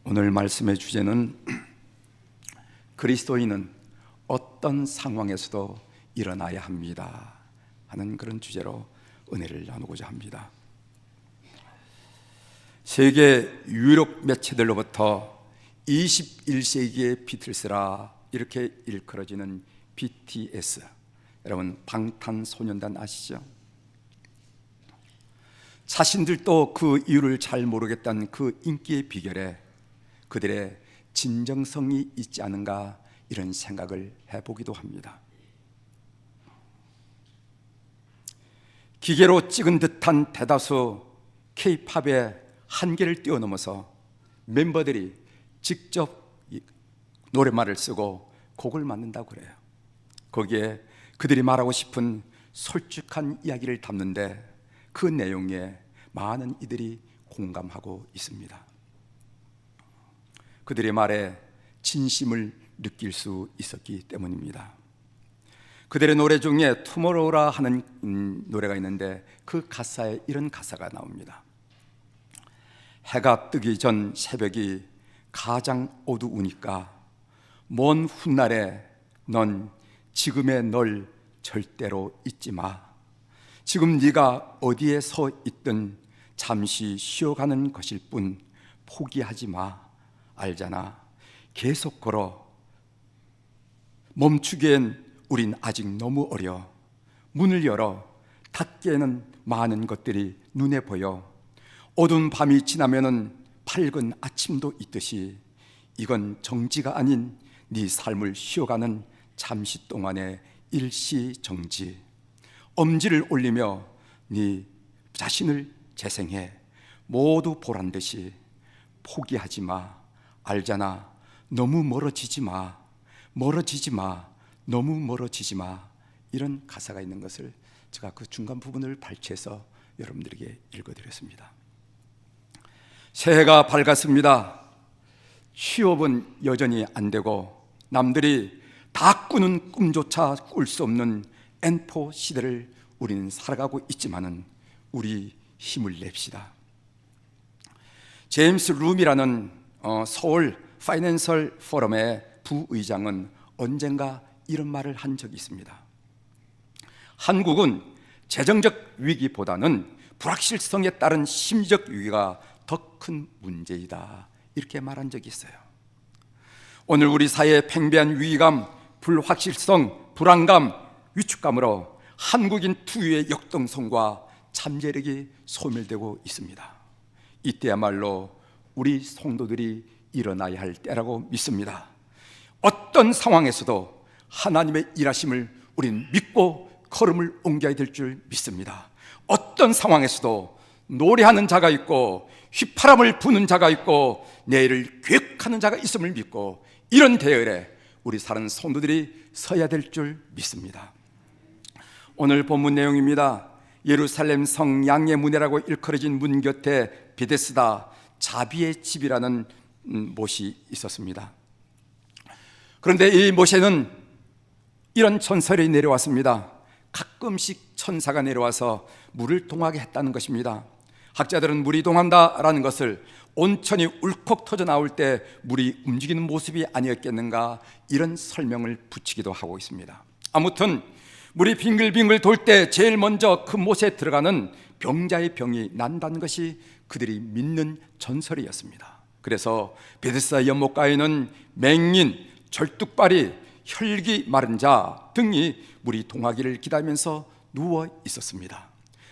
오늘 말씀의 주제는 그리스도인은 어떤 상황에서도 일어나야 합니다 하는 그런 주제로 은혜를 나누고자 합니다. 세계 유력 매체들로부터 21세기의 비틀스라 이렇게 일컬어지는 BTS, 여러분 방탄소년단 아시죠? 자신들도 그 이유를 잘 모르겠다는 그 인기의 비결에 그들의 진정성이 있지 않은가 이런 생각을 해보기도 합니다. 기계로 찍은 듯한 대다수 K-팝의 한계를 뛰어넘어서 멤버들이 직접 노랫말을 쓰고 곡을 만든다고 그래요. 거기에 그들이 말하고 싶은 솔직한 이야기를 담는데 그 내용에 많은 이들이 공감하고 있습니다. 그들의 말에 진심을 느낄 수 있었기 때문입니다. 그들의 노래 중에 투모로우라 하는 노래가 있는데 그 가사에 이런 가사가 나옵니다. 해가 뜨기 전 새벽이 가장 어두우니까 먼 훗날에 넌 지금의 널 절대로 잊지 마. 지금 네가 어디에 서 있든 잠시 쉬어가는 것일 뿐 포기하지 마. 알잖아. 계속 걸어. 멈추기엔 우린 아직 너무 어려. 문을 열어. 닫기에는 많은 것들이 눈에 보여. 어두운 밤이 지나면은 밝은 아침도 있듯이 이건 정지가 아닌 네 삶을 쉬어가는 잠시 동안의 일시정지. 엄지를 올리며 네 자신을 재생해. 모두 보란 듯이 포기하지 마. 알잖아. 너무 멀어지지 마. 멀어지지 마. 너무 멀어지지 마. 이런 가사가 있는 것을 제가 그 중간 부분을 발췌해서 여러분들에게 읽어드렸습니다. 새해가 밝았습니다. 취업은 여전히 안 되고 남들이 다 꾸는 꿈조차 꿀 수 없는 N4 시대를 우리는 살아가고 있지만은 우리 힘을 냅시다. 제임스 룸이라는 서울 파이낸셜 포럼의 부의장은 언젠가 이런 말을 한 적이 있습니다. 한국은 재정적 위기보다는 불확실성에 따른 심리적 위기가 더 큰 문제이다 이렇게 말한 적이 있어요. 오늘 우리 사회의 팽배한 위기감, 불확실성, 불안감, 위축감으로 한국인 특유의 역동성과 잠재력이 소멸되고 있습니다. 이때야말로 우리 성도들이 일어나야 할 때라고 믿습니다. 어떤 상황에서도 하나님의 일하심을 우린 믿고 걸음을 옮겨야 될 줄 믿습니다. 어떤 상황에서도 노래하는 자가 있고 휘파람을 부는 자가 있고 내일을 계획하는 자가 있음을 믿고 이런 대열에 우리 사는 성도들이 서야 될 줄 믿습니다. 오늘 본문 내용입니다. 예루살렘 성 양의 문이라고 일컬어진 문 곁에 베데스다 자비의 집이라는 못이 있었습니다. 그런데 이 못에는 이런 전설이 내려왔습니다. 가끔씩 천사가 내려와서 물을 동하게 했다는 것입니다. 학자들은 물이 동한다라는 것을 온천이 울컥 터져 나올 때 물이 움직이는 모습이 아니었겠는가 이런 설명을 붙이기도 하고 있습니다. 아무튼 물이 빙글빙글 돌 때 제일 먼저 그 못에 들어가는 병자의 병이 난다는 것이 그들이 믿는 전설이었습니다. 그래서 베데스다 연못가에는 맹인, 절뚝발이, 혈기 마른 자 등이 물이 동하기를 기다리면서 누워 있었습니다.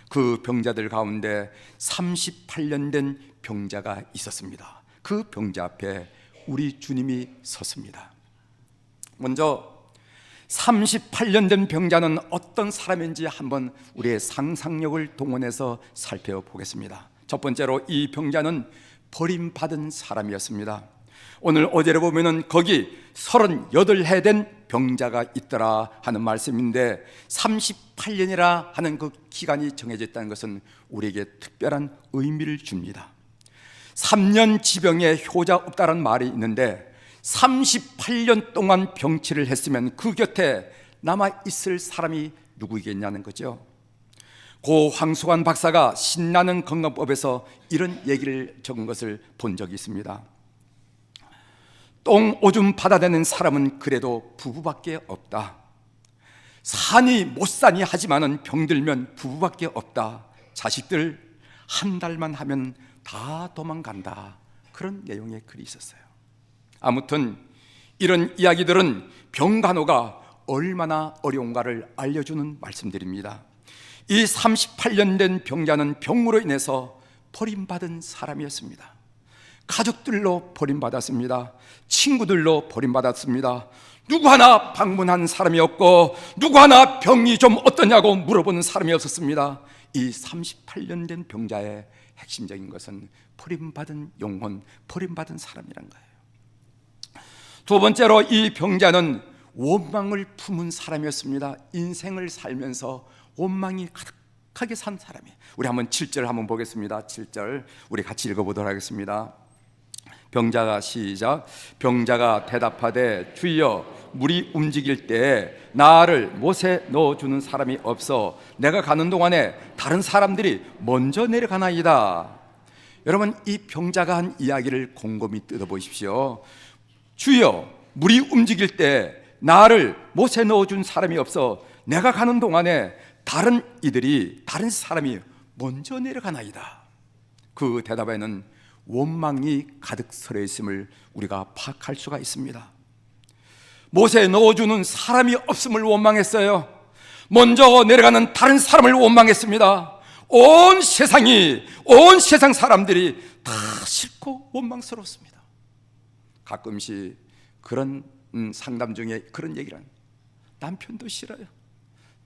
그 병자들 가운데 38년 된 병자가 있었습니다. 그 병자 앞에 우리 주님이 섰습니다. 먼저 38년 된 병자는 어떤 사람인지 한번 우리의 상상력을 동원해서 살펴보겠습니다. 첫 번째로 이 병자는 버림받은 사람이었습니다. 오늘 어제를 보면은 거기 38해 된 병자가 있더라 하는 말씀인데 38년이라 하는 그 기간이 정해져 있다는 것은 우리에게 특별한 의미를 줍니다. 3년 지병에 효자 없다는 말이 있는데 38년 동안 병치를 했으면 그 곁에 남아있을 사람이 누구이겠냐는 거죠. 고 황수관 박사가 신나는 건강법에서 이런 얘기를 적은 것을 본 적이 있습니다. 똥 오줌 받아내는 사람은 그래도 부부밖에 없다. 사니 못 사니 하지만은 병들면 부부밖에 없다. 자식들 한 달만 하면 다 도망간다. 그런 내용의 글이 있었어요. 아무튼 이런 이야기들은 병간호가 얼마나 어려운가를 알려주는 말씀들입니다. 이 38년 된 병자는 병으로 인해서 버림받은 사람이었습니다. 가족들로 버림받았습니다. 친구들로 버림받았습니다. 누구 하나 방문한 사람이 없고 누구 하나 병이 좀 어떠냐고 물어보는 사람이 없었습니다. 이 38년 된 병자의 핵심적인 것은 버림받은 영혼, 버림받은 사람이란 거예요. 두 번째로 이 병자는 원망을 품은 사람이었습니다. 인생을 살면서 원망이 가득하게 산 사람이에요. 우리 한번 7절 한번 보겠습니다. 7절 우리 같이 읽어보도록 하겠습니다. 병자가 시작. 병자가 대답하되 주여 물이 움직일 때 나를 못에 넣어주는 사람이 없어 내가 가는 동안에 다른 사람들이 먼저 내려가나이다. 여러분, 이 병자가 한 이야기를 곰곰이 뜯어보십시오. 주여 물이 움직일 때 나를 못에 넣어준 사람이 없어 내가 가는 동안에 다른 사람이 먼저 내려가나이다. 그 대답에는 원망이 가득 서려 있음을 우리가 파악할 수가 있습니다. 못에 넣어주는 사람이 없음을 원망했어요. 먼저 내려가는 다른 사람을 원망했습니다. 온 세상 사람들이 다 싫고 원망스러웠습니다. 가끔씩 그런 상담 중에 그런 얘기를 합니다. 남편도 싫어요.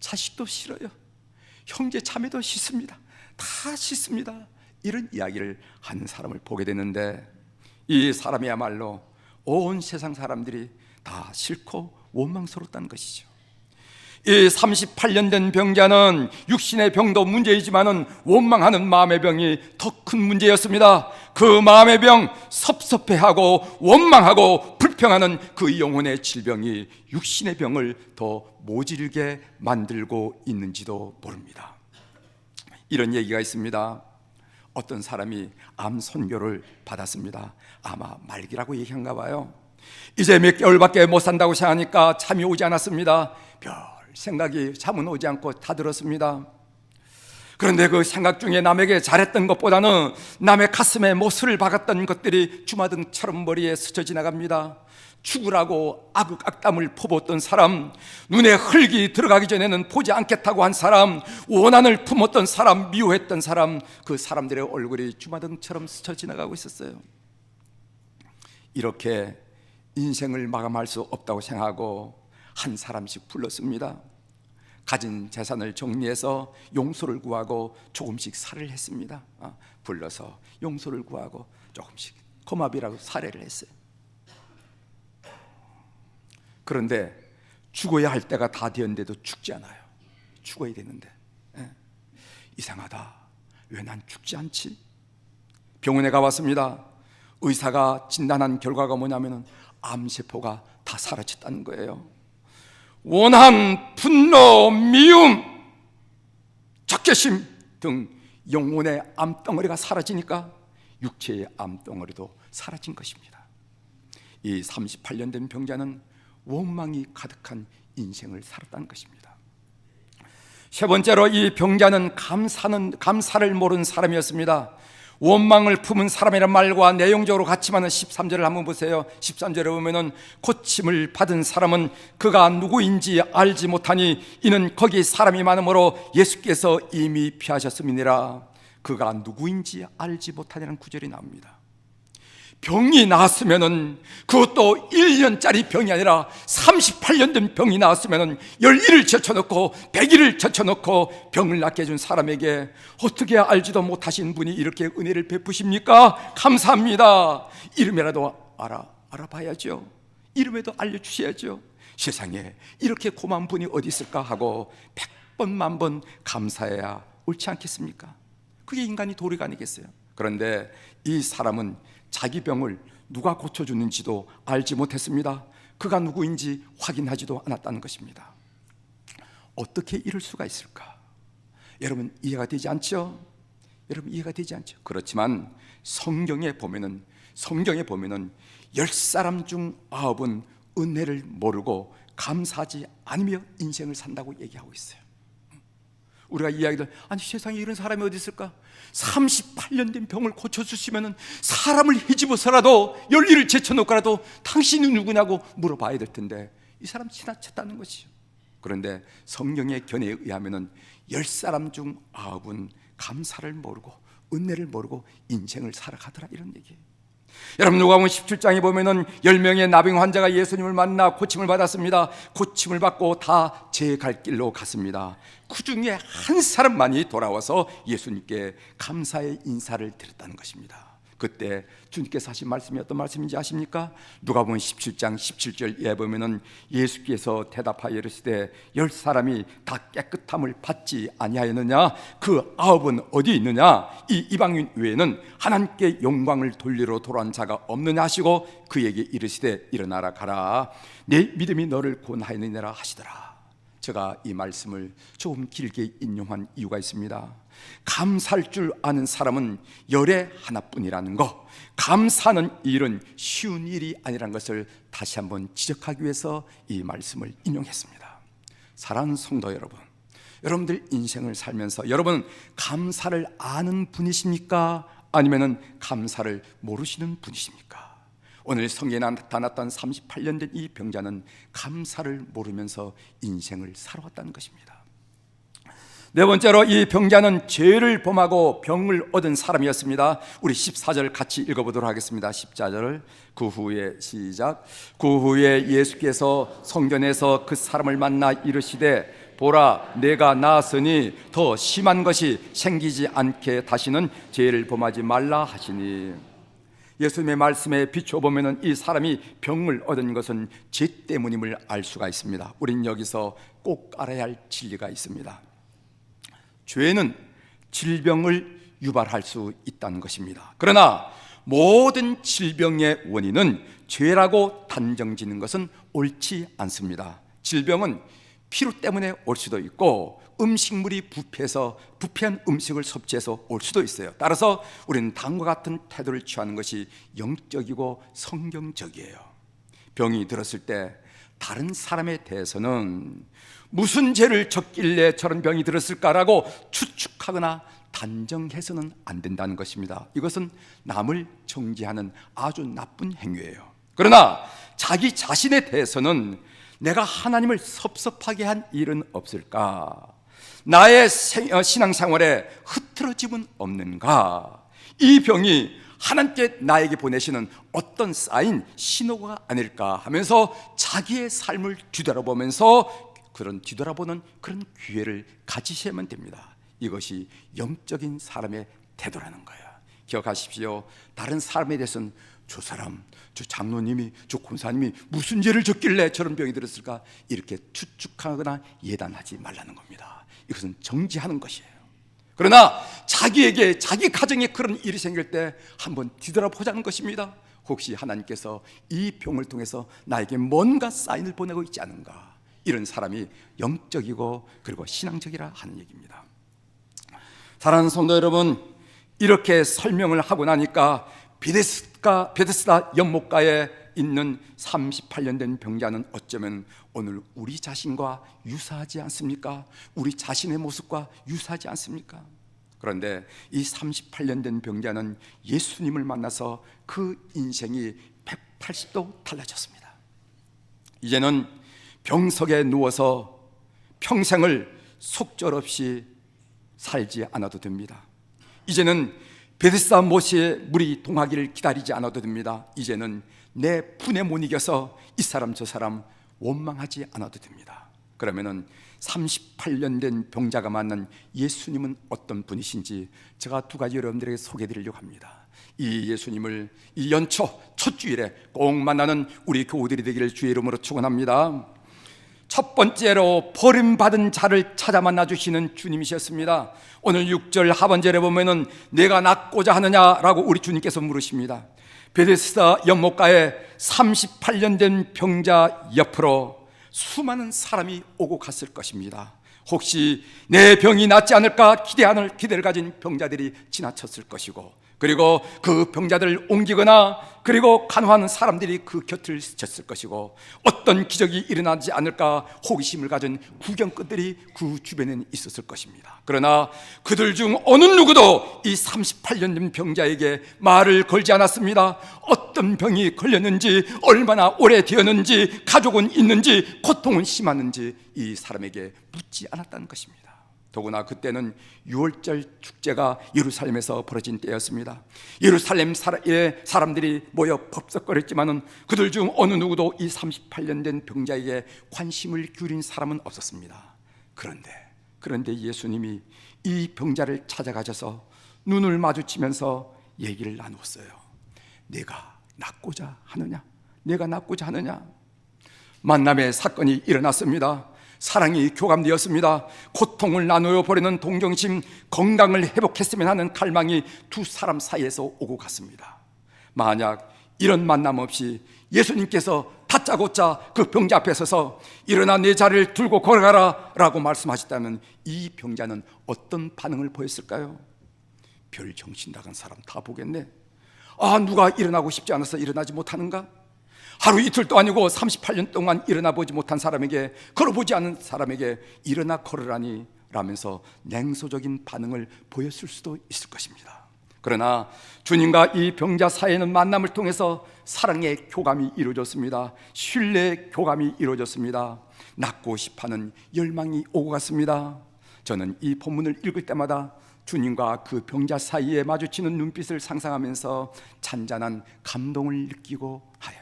자식도 싫어요. 형제 자매도 싫습니다. 다 싫습니다. 이런 이야기를 하는 사람을 보게 되는데 이 사람이야말로 온 세상 사람들이 다 싫고 원망스럽다는 것이죠. 이 38년 된 병자는 육신의 병도 문제이지만은 원망하는 마음의 병이 더 큰 문제였습니다. 그 마음의 병, 섭섭해하고 원망하고 불평하는 그 영혼의 질병이 육신의 병을 더 모질게 만들고 있는지도 모릅니다. 이런 얘기가 있습니다. 어떤 사람이 암 선고를 받았습니다. 아마 말기라고 얘기한가 봐요. 이제 몇 개월밖에 못 산다고 생각하니까 잠이 오지 않았습니다. 별 생각이 잠은 오지 않고 다 들었습니다. 그런데 그 생각 중에 남에게 잘했던 것보다는 남의 가슴에 못을 박았던 것들이 주마등처럼 머리에 스쳐 지나갑니다. 죽으라고 악담을 퍼붓던 사람, 눈에 흙이 들어가기 전에는 보지 않겠다고 한 사람, 원한을 품었던 사람, 미워했던 사람, 그 사람들의 얼굴이 주마등처럼 스쳐 지나가고 있었어요. 이렇게 인생을 마감할 수 없다고 생각하고 한 사람씩 불렀습니다. 가진 재산을 정리해서 용서를 구하고 조금씩 살해를 했습니다. 불러서 용서를 구하고 조금씩 고맙이라고 살해를 했어요. 그런데 죽어야 할 때가 다 되었는데도 죽지 않아요. 죽어야 되는데 이상하다. 왜 난 죽지 않지? 병원에 가봤습니다. 의사가 진단한 결과가 뭐냐면 암세포가 다 사라졌다는 거예요. 원한, 분노, 미움, 적개심 등 영혼의 암덩어리가 사라지니까 육체의 암덩어리도 사라진 것입니다. 이 38년 된 병자는 원망이 가득한 인생을 살았다는 것입니다. 세 번째로 이 병자는 감사를 모르는 사람이었습니다. 원망을 품은 사람이란 말과 내용적으로 같지만은 13절을 한번 보세요. 13절에 보면은 고침을 받은 사람은 그가 누구인지 알지 못하니 이는 거기 사람이 많으므로 예수께서 이미 피하셨음이니라. 그가 누구인지 알지 못하냐는 구절이 나옵니다. 병이 나왔으면은 그것도 1년짜리 병이 아니라 38년 된 병이 나왔으면은 11일을 제쳐놓고 100일을 제쳐놓고 병을 낫게 해준 사람에게 어떻게 알지도 못하신 분이 이렇게 은혜를 베푸십니까? 감사합니다. 이름이라도 알아봐야죠. 이름에도 알려주셔야죠. 세상에 이렇게 고마운 분이 어디 있을까 하고 100번 만번 감사해야 옳지 않겠습니까? 그게 인간이 도리가 아니겠어요? 그런데 이 사람은 자기 병을 누가 고쳐주는지도 알지 못했습니다. 그가 누구인지 확인하지도 않았다는 것입니다. 어떻게 이럴 수가 있을까? 여러분 이해가 되지 않죠? 그렇지만 성경에 보면은 성경에 보면은 10사람 중 9은 은혜를 모르고 감사하지 않으며 인생을 산다고 얘기하고 있어요. 우리가 이야기들, 아니 세상에 이런 사람이 어디 있을까? 38년 된 병을 고쳐주시면은 사람을 헤집어서라도 열리를 제쳐놓고라도 당신이 누구냐고 물어봐야 될 텐데 이 사람 지나쳤다는 것이죠. 그런데 성경의 견해에 의하면은 10사람 중 9은 감사를 모르고 은혜를 모르고 인생을 살아가더라, 이런 얘기예요. 여러분, 누가복음 17장에 보면은 10명의 나병 환자가 예수님을 만나 고침을 받았습니다. 고침을 받고 다 제 갈 길로 갔습니다. 그 중에 한 사람만이 돌아와서 예수님께 감사의 인사를 드렸다는 것입니다. 그때 주님께서 하신 말씀이 어떤 말씀인지 아십니까? 누가복음 17장 17절에 보면은 예수께서 대답하여 이르시되 10사람이 다 깨끗함을 받지 아니하였느냐? 그 9은 어디 있느냐? 이 이방인 외에는 하나님께 영광을 돌리러 돌아온 자가 없느냐 하시고 그에게 이르시되 일어나라 가라, 내 믿음이 너를 구원하였느니라 하시더라. 제가 이 말씀을 조금 길게 인용한 이유가 있습니다. 감사할 줄 아는 사람은 열에 하나뿐이라는 것, 감사하는 일은 쉬운 일이 아니라는 것을 다시 한번 지적하기 위해서 이 말씀을 인용했습니다. 사랑하는 성도 여러분, 여러분들 인생을 살면서 여러분은 감사를 아는 분이십니까? 아니면 감사를 모르시는 분이십니까? 오늘 성경에 나타났던 38년 된 이 병자는 감사를 모르면서 인생을 살아왔다는 것입니다. 네 번째로, 이 병자는 죄를 범하고 병을 얻은 사람이었습니다. 우리 14절 같이 읽어보도록 하겠습니다. 14절 그 후에 시작. 그 후에 예수께서 성전에서 그 사람을 만나 이르시되 보라, 내가 나았으니 더 심한 것이 생기지 않게 다시는 죄를 범하지 말라 하시니. 예수님의 말씀에 비춰보면 이 사람이 병을 얻은 것은 죄 때문임을 알 수가 있습니다. 우린 여기서 꼭 알아야 할 진리가 있습니다. 죄는 질병을 유발할 수 있다는 것입니다. 그러나 모든 질병의 원인은 죄라고 단정짓는 것은 옳지 않습니다. 질병은 피로 때문에 올 수도 있고 음식물이 부패한 음식을 섭취해서 올 수도 있어요. 따라서 우리는 다음과 같은 태도를 취하는 것이 영적이고 성경적이에요. 병이 들었을 때 다른 사람에 대해서는 무슨 죄를 졌길래 저런 병이 들었을까라고 추측하거나 단정해서는 안 된다는 것입니다. 이것은 남을 정죄하는 아주 나쁜 행위예요. 그러나 자기 자신에 대해서는 내가 하나님을 섭섭하게 한 일은 없을까? 나의 신앙생활에 흐트러짐은 없는가? 이 병이 하나님께 나에게 보내시는 어떤 사인, 신호가 아닐까 하면서 자기의 삶을 뒤돌아보면서 뒤돌아보는 그런 기회를 가지셔야만 됩니다. 이것이 영적인 사람의 태도라는 거예요. 기억하십시오. 다른 사람에 대해서는 저 사람, 저 장로님이, 저 권사님이 무슨 죄를 졌길래 저런 병이 들었을까? 이렇게 추측하거나 예단하지 말라는 겁니다. 이것은 정지하는 것이에요. 그러나 자기에게, 자기 가정에 그런 일이 생길 때 한번 뒤돌아보자는 것입니다. 혹시 하나님께서 이 병을 통해서 나에게 뭔가 사인을 보내고 있지 않은가? 이런 사람이 영적이고 그리고 신앙적이라 하는 얘기입니다. 사랑하는 성도 여러분, 이렇게 설명을 하고 나니까 베데스다 연못가에 있는 38년 된 병자는 어쩌면 오늘 우리 자신과 유사하지 않습니까? 우리 자신의 모습과 유사하지 않습니까? 그런데 이 38년 된 병자는 예수님을 만나서 그 인생이 180도 달라졌습니다. 이제는 병석에 누워서 평생을 속절없이 살지 않아도 됩니다. 이제는 베데스다 못에 물이 동하기를 기다리지 않아도 됩니다. 이제는 내 분에 못 이겨서 이 사람 저 사람 원망하지 않아도 됩니다. 그러면은 38년 된 병자가 만난 예수님은 어떤 분이신지 제가 두 가지 여러분들에게 소개해드리려고 합니다. 이 예수님을 이 연초 첫 주일에 꼭 만나는 우리 교우들이 되기를 주의 이름으로 축원합니다. 첫 번째로 버림받은 자를 찾아 만나주시는 주님이셨습니다. 오늘 6절 하반절에 보면은 내가 낫고자 하느냐라고 우리 주님께서 물으십니다. 베데스다 연못가에 38년 된 병자 옆으로 수많은 사람이 오고 갔을 것입니다. 혹시 내 병이 낫지 않을까 기대를 가진 병자들이 지나쳤을 것이고, 그리고 그 병자들을 옮기거나 그리고 간호하는 사람들이 그 곁을 스쳤을 것이고, 어떤 기적이 일어나지 않을까 호기심을 가진 구경꾼들이 그 주변에 있었을 것입니다. 그러나 그들 중 어느 누구도 이 38년 된 병자에게 말을 걸지 않았습니다. 어떤 병이 걸렸는지, 얼마나 오래되었는지, 가족은 있는지, 고통은 심했는지 이 사람에게 묻지 않았다는 것입니다. 더구나 그때는 유월절 축제가 예루살렘에서 벌어진 때였습니다. 예루살렘 사람들이 모여 법석거렸지만은 그들 중 어느 누구도 이 38년 된 병자에게 관심을 기울인 사람은 없었습니다. 그런데 예수님이 이 병자를 찾아가셔서 눈을 마주치면서 얘기를 나누었어요. 내가 낫고자 하느냐? 내가 낫고자 하느냐? 만남의 사건이 일어났습니다. 사랑이 교감되었습니다. 고통을 나누어 버리는 동정심, 건강을 회복했으면 하는 갈망이 두 사람 사이에서 오고 갔습니다. 만약 이런 만남 없이 예수님께서 다짜고짜 그 병자 앞에 서서 일어나 내 자리를 들고 걸어가라 라고 말씀하셨다면 이 병자는 어떤 반응을 보였을까요? 별 정신 나간 사람 다 보겠네. 누가 일어나고 싶지 않아서 일어나지 못하는가? 하루 이틀도 아니고 38년 동안 일어나 보지 못한 사람에게, 걸어보지 않은 사람에게 일어나 걸으라니 라면서 냉소적인 반응을 보였을 수도 있을 것입니다. 그러나 주님과 이 병자 사이에는 만남을 통해서 사랑의 교감이 이루어졌습니다. 신뢰의 교감이 이루어졌습니다. 낫고 싶어하는 열망이 오고 갔습니다. 저는 이 본문을 읽을 때마다 주님과 그 병자 사이에 마주치는 눈빛을 상상하면서 잔잔한 감동을 느끼고 하여,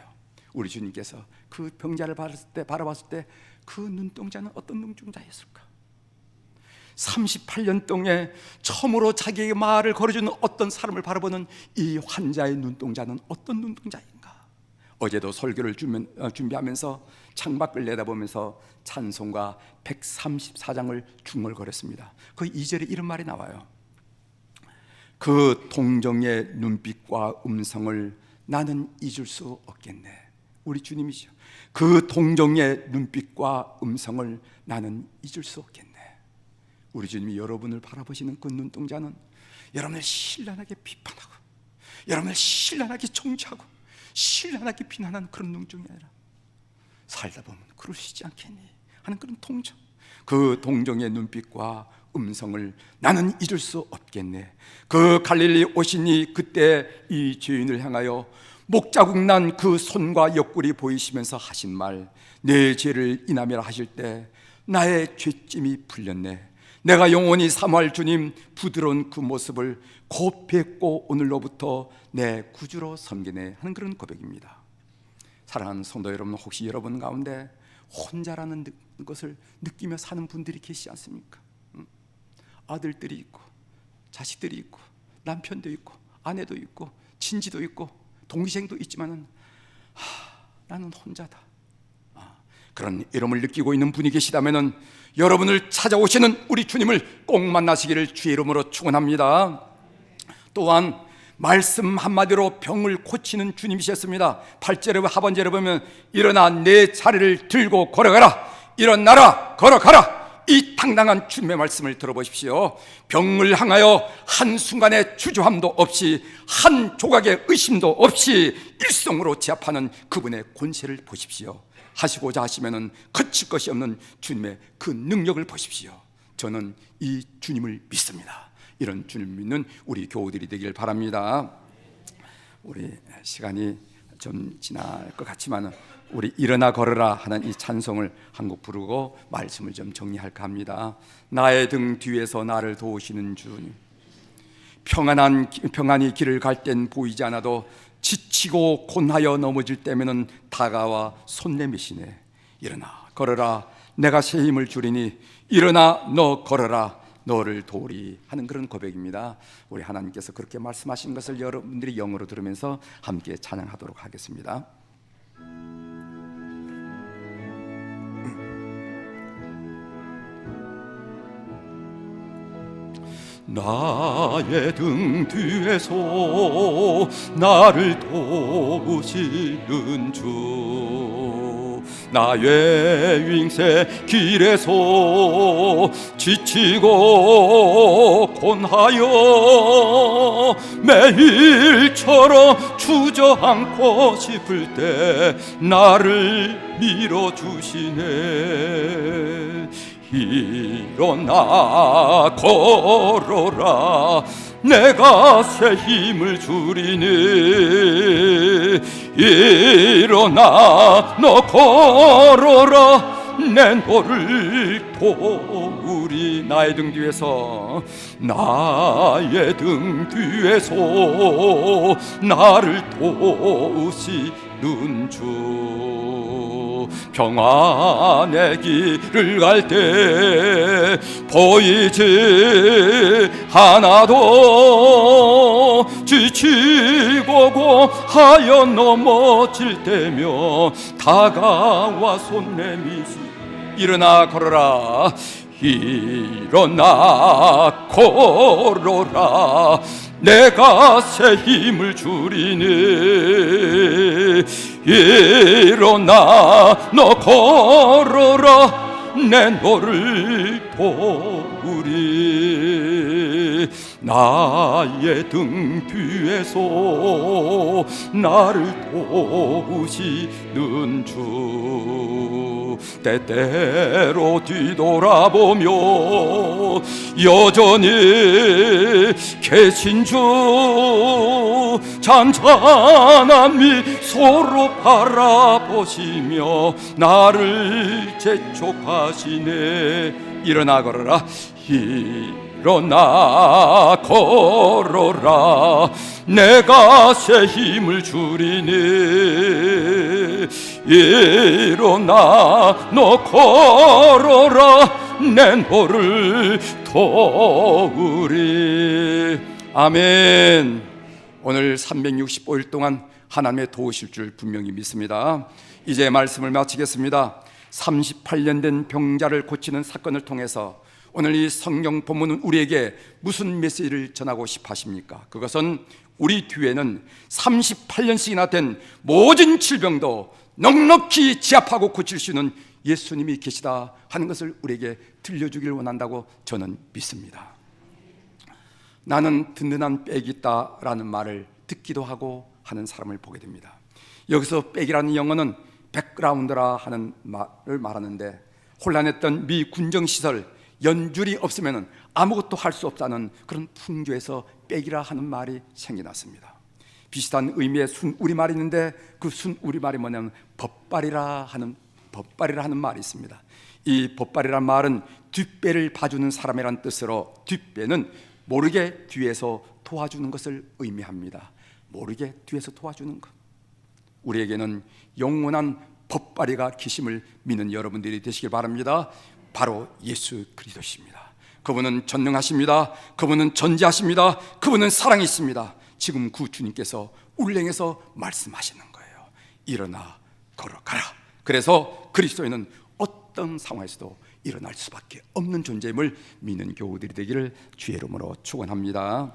우리 주님께서 그 병자를 바라봤을 때 그 눈동자는 어떤 눈동자였을까? 38년 동안 처음으로 자기에게 말을 걸어주는 어떤 사람을 바라보는 이 환자의 눈동자는 어떤 눈동자인가? 어제도 설교를 준비하면서 창밖을 내다보면서 찬송가 134장을 중얼거렸습니다. 그 2절에 이런 말이 나와요. 그 동정의 눈빛과 음성을 나는 잊을 수 없겠네. 우리 주님이죠. 그 동정의 눈빛과 음성을 나는 잊을 수 없겠네. 우리 주님이 여러분을 바라보시는 그 눈동자는 여러분을 신랄하게 비판하고, 여러분을 신랄하게 정죄하고, 신랄하게 비난하는 그런 눈동자가 아니라, 살다 보면 그러시지 않겠니 하는 그런 동정, 그 동정의 눈빛과 음성을 나는 잊을 수 없겠네. 그 갈릴리 오시니 그때 이 죄인을 향하여 목자국 난 그 손과 옆구리 보이시면서 하신 말, 내 죄를 인하매라 하실 때 나의 죄짐이 풀렸네. 내가 영원히 사모할 주님 부드러운 그 모습을 곧 뵙고 오늘로부터 내 구주로 섬기네 하는 그런 고백입니다. 사랑하는 성도 여러분, 혹시 여러분 가운데 혼자라는 것을 느끼며 사는 분들이 계시지 않습니까? 아들들이 있고 자식들이 있고 남편도 있고 아내도 있고 친지도 있고 동생도 있지만은 나는 혼자다. 그런 이름을 느끼고 있는 분이 계시다면은 여러분을 찾아오시는 우리 주님을 꼭 만나시기를 주의 이름으로 축원합니다. 또한 말씀 한마디로 병을 고치는 주님이셨습니다. 8절에 하반절에 보면 일어나 내 자리를 들고 걸어가라, 일어나라, 걸어가라. 이 당당한 주님의 말씀을 들어보십시오. 병을 향하여 한순간의 주저함도 없이, 한 조각의 의심도 없이 일성으로 제압하는 그분의 권세를 보십시오. 하시고자 하시면은 그칠 것이 없는 주님의 그 능력을 보십시오. 저는 이 주님을 믿습니다. 이런 주님을 믿는 우리 교우들이 되길 바랍니다. 우리 시간이 좀 지날 것 같지만 우리 일어나 걸어라 하는 이 찬송을 한 곡 부르고 말씀을 좀 정리할까 합니다. 나의 등 뒤에서 나를 도우시는 주님, 평안히 길을 갈 땐 보이지 않아도 지치고 곤하여 넘어질 때면은 다가와 손 내미시네. 일어나 걸어라, 내가 새 힘을 주리니 일어나 너 걸어라, 너를 도우리 하는 그런 고백입니다. 우리 하나님께서 그렇게 말씀하신 것을 여러분들이 영어로 들으면서 함께 찬양하도록 하겠습니다. 나의 등 뒤에서 나를 도우시는 주, 나의 윙세 길에서 지치고 곤하여 매일처럼 주저앉고 싶을 때 나를 밀어주시네. 일어나 걸어라, 내가 새 힘을 주리니. 일어나 너 걸어라, 내 너를 도우리. 나의 등 뒤에서, 나의 등 뒤에서 나를 도우시는 주. 평안의 길을 갈 때 보이지 않아도 지치고 고하여 넘어질 때며 다가와 손 내미시. 일어나 걸어라, 일어나 걸어라, 내가 새 힘을 주리니. 일어나 너 걸어라, 내 너를 도우리. 나의 등 뒤에서 나를 도우시는 주. 때때로 뒤돌아보며 여전히 계신 주, 잔잔한 미소로 바라보시며 나를 재촉하시네. 일어나 걸어라, 일어나 걸어라, 내가 새 힘을 주리니. 일어나 너 걸어라, 내 너를 도우리. 아멘. 오늘 365일 동안 하나님의 도우실 줄 분명히 믿습니다. 이제 말씀을 마치겠습니다. 38년 된 병자를 고치는 사건을 통해서 오늘 이 성경 본문은 우리에게 무슨 메시지를 전하고 싶어 하십니까? 그것은 우리 뒤에는 38년씩이나 된 모든 질병도 넉넉히 지압하고 고칠 수 있는 예수님이 계시다 하는 것을 우리에게 들려주길 원한다고 저는 믿습니다. 나는 든든한 백이 있다라는 말을 듣기도 하고 하는 사람을 보게 됩니다. 여기서 백이라는 영어는 백그라운드라 하는 말을 말하는데, 혼란했던 미 군정시설 연줄이 없으면 아무것도 할 수 없다는 그런 풍조에서 백이라 하는 말이 생겨났습니다. 비슷한 의미의 순우리말이 있는데 그 순우리말이 뭐냐면 법발이라 하는 말이 있습니다. 이 법발이란 말은 뒷배를 봐주는 사람이란 뜻으로, 뒷배는 모르게 뒤에서 도와주는 것을 의미합니다. 모르게 뒤에서 도와주는 것. 우리에게는 영원한 법발이가 계심을 믿는 여러분들이 되시길 바랍니다. 바로 예수 그리스도십니다. 그분은 전능하십니다. 그분은 전지하십니다. 그분은 사랑이 있습니다. 지금 그 주님께서 울릉에서 말씀하시는 거예요. 일어나 걸어가라. 그래서 그리스도인은 어떤 상황에서도 일어날 수밖에 없는 존재임을 믿는 교우들이 되기를 주의 이름으로 축원합니다.